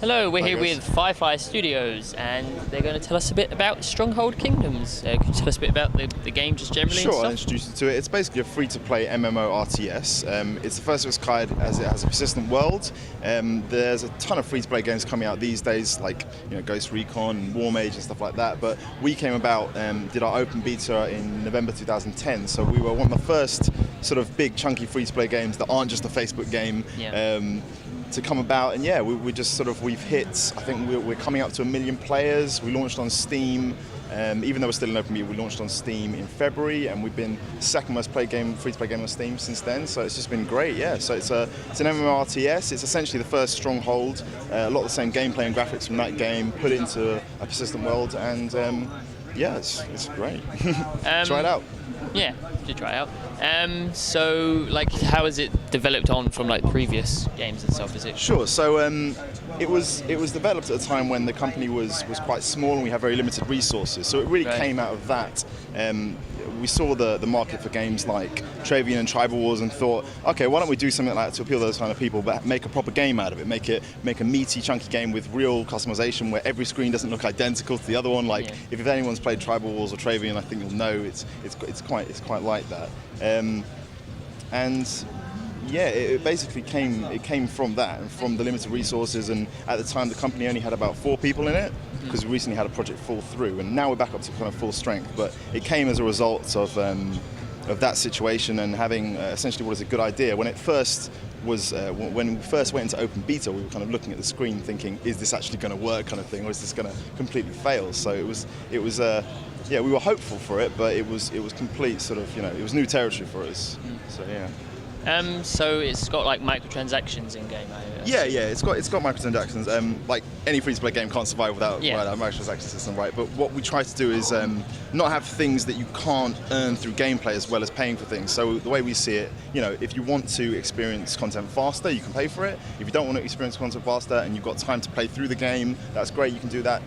Hello, we're here guys. with Firefly Studios, and they're going to tell us a bit about Stronghold Kingdoms. Could you tell us a bit about the game just generally? Sure, and I'll stuff? introduce you to it. It's basically a free-to-play MMO RTS. It's the first of its kind as it has a persistent world. There's a ton of free-to-play games coming out these days, like Ghost Recon and War Mage and stuff like that. But we came about, did our open beta in November 2010, so we were one of the first sort of big, chunky free-to-play games that aren't just a Facebook game. Yeah. To come about, and yeah, we just sort of, we've hit, I think we're coming up to 1 million players. We launched on Steam, even though we're still in open beta, we launched on Steam in February, and we've been the second most played game, free-to-play game on Steam since then, so it's just been great, yeah. So it's an MMORTS, it's essentially the first Stronghold, a lot of the same gameplay and graphics from that game, put into a persistent world, and yeah, it's great. Try it out. Yeah, to try it out. So, like, how has it developed on from like previous games and stuff? Is it? Sure. So it was developed at a time when the company was quite small and we had very limited resources. So it really came out of that. We saw the market for games like Travian and Tribal Wars and thought, okay, why don't we do something like that to appeal to those kind of people, but make a proper game out of it, make a meaty, chunky game with real customization where every screen doesn't look identical to the other one. Like if anyone's played Tribal Wars or Travian, I think you'll know it's quite like that. And yeah, it basically came from that and from the limited resources. And at the time, the company only had about 4 people in it because we recently had a project fall through, and now we're back up to kind of full strength. But it came as a result of that situation and having essentially what is a good idea. When it first was when we first went into open beta, we were kind of looking at the screen thinking, is this actually going to work, kind of thing, or is this going to completely fail? So it was yeah, we were hopeful for it, but it was complete sort of, it was new territory for us. So yeah. So it's got like microtransactions in game. Yeah, it's got microtransactions. Like any free-to-play game can't survive without a microtransaction system, right? But what we try to do is not have things that you can't earn through gameplay as well as paying for things. So the way we see it, if you want to experience content faster, you can pay for it. If you don't want to experience content faster and you've got time to play through the game, that's great. You can do that.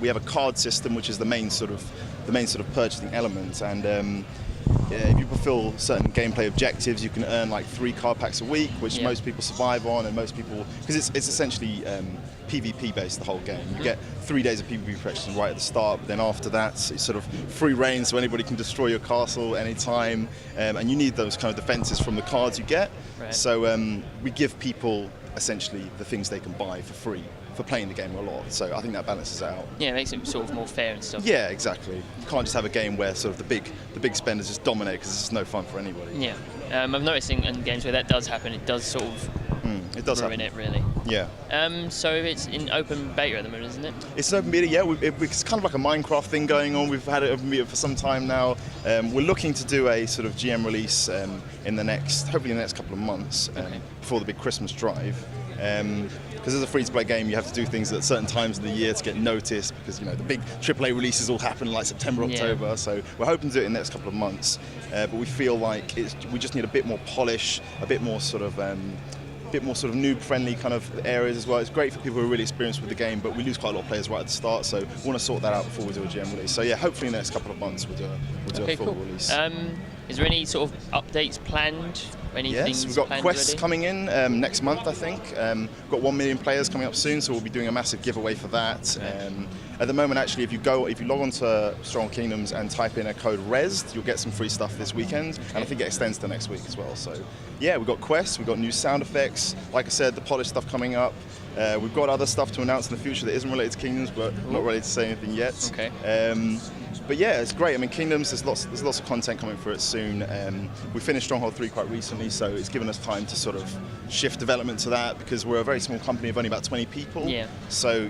We have a card system, which is the main sort of purchasing element, and if you fulfill certain gameplay objectives, you can earn like 3 card packs a week, which most people survive on, and most people, because it's essentially PvP based, the whole game. You get 3 days of PvP purchasing right at the start, but then after that, it's sort of free reign, so anybody can destroy your castle anytime, and you need those kind of defenses from the cards you get. Right. So we give people essentially the things they can buy for free for playing the game a lot, so I think that balances it out. Yeah, it makes it sort of more fair and stuff. Yeah, exactly. You can't just have a game where sort of the big spenders just dominate, because it's just no fun for anybody. Yeah, I'm noticing in games where that does happen, it does sort of ruin it, really. Yeah. So it's in open beta at the moment, isn't it? It's an open beta, yeah. It's kind of like a Minecraft thing going on. We've had it open beta for some time now. We're looking to do a sort of GM release hopefully in the next couple of months, before the big Christmas drive. Because as a free-to-play game, you have to do things at certain times of the year to get noticed, because the big AAA releases all happen in like September, October. So we're hoping to do it in the next couple of months, but we feel like we just need a bit more polish, a bit more sort of noob-friendly kind of areas as well. It's great for people who are really experienced with the game, but we lose quite a lot of players right at the start, so we want to sort that out before we do a GM release. So yeah, hopefully in the next couple of months we'll do a full release. Is there any sort of updates planned? Yes, we've got quests coming in next month, I think. We've got 1 million players coming up soon, so we'll be doing a massive giveaway for that. At the moment, actually, if you log on to Stronghold Kingdoms and type in a code Rezzed, you'll get some free stuff this weekend, and I think it extends to next week as well. So yeah, we've got quests, we've got new sound effects, like I said, the polished stuff coming up. We've got other stuff to announce in the future that isn't related to Kingdoms, but not ready to say anything yet. Okay. But yeah, it's great. I mean, Kingdoms, there's lots of content coming for it soon. We finished Stronghold 3 quite recently, so it's given us time to sort of shift development to that, because we're a very small company of only about 20 people. Yeah. So,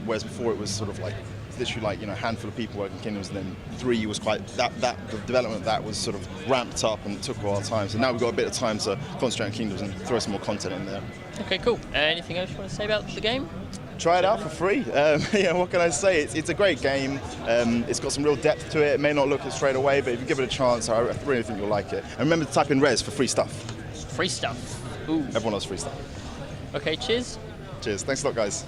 whereas before it was sort of like literally like a handful of people working Kingdoms, and then 3 was quite the development of that was sort of ramped up and it took a while of time. So now we've got a bit of time to concentrate on Kingdoms and throw some more content in there. Okay, cool. Anything else you want to say about the game? Try it out for free. What can I say? It's a great game. It's got some real depth to it. It may not look it straight away, but if you give it a chance, I really think you'll like it. And remember to type in Rez for free stuff. Free stuff. Ooh. Everyone loves free stuff. Okay, cheers. Cheers. Thanks a lot, guys.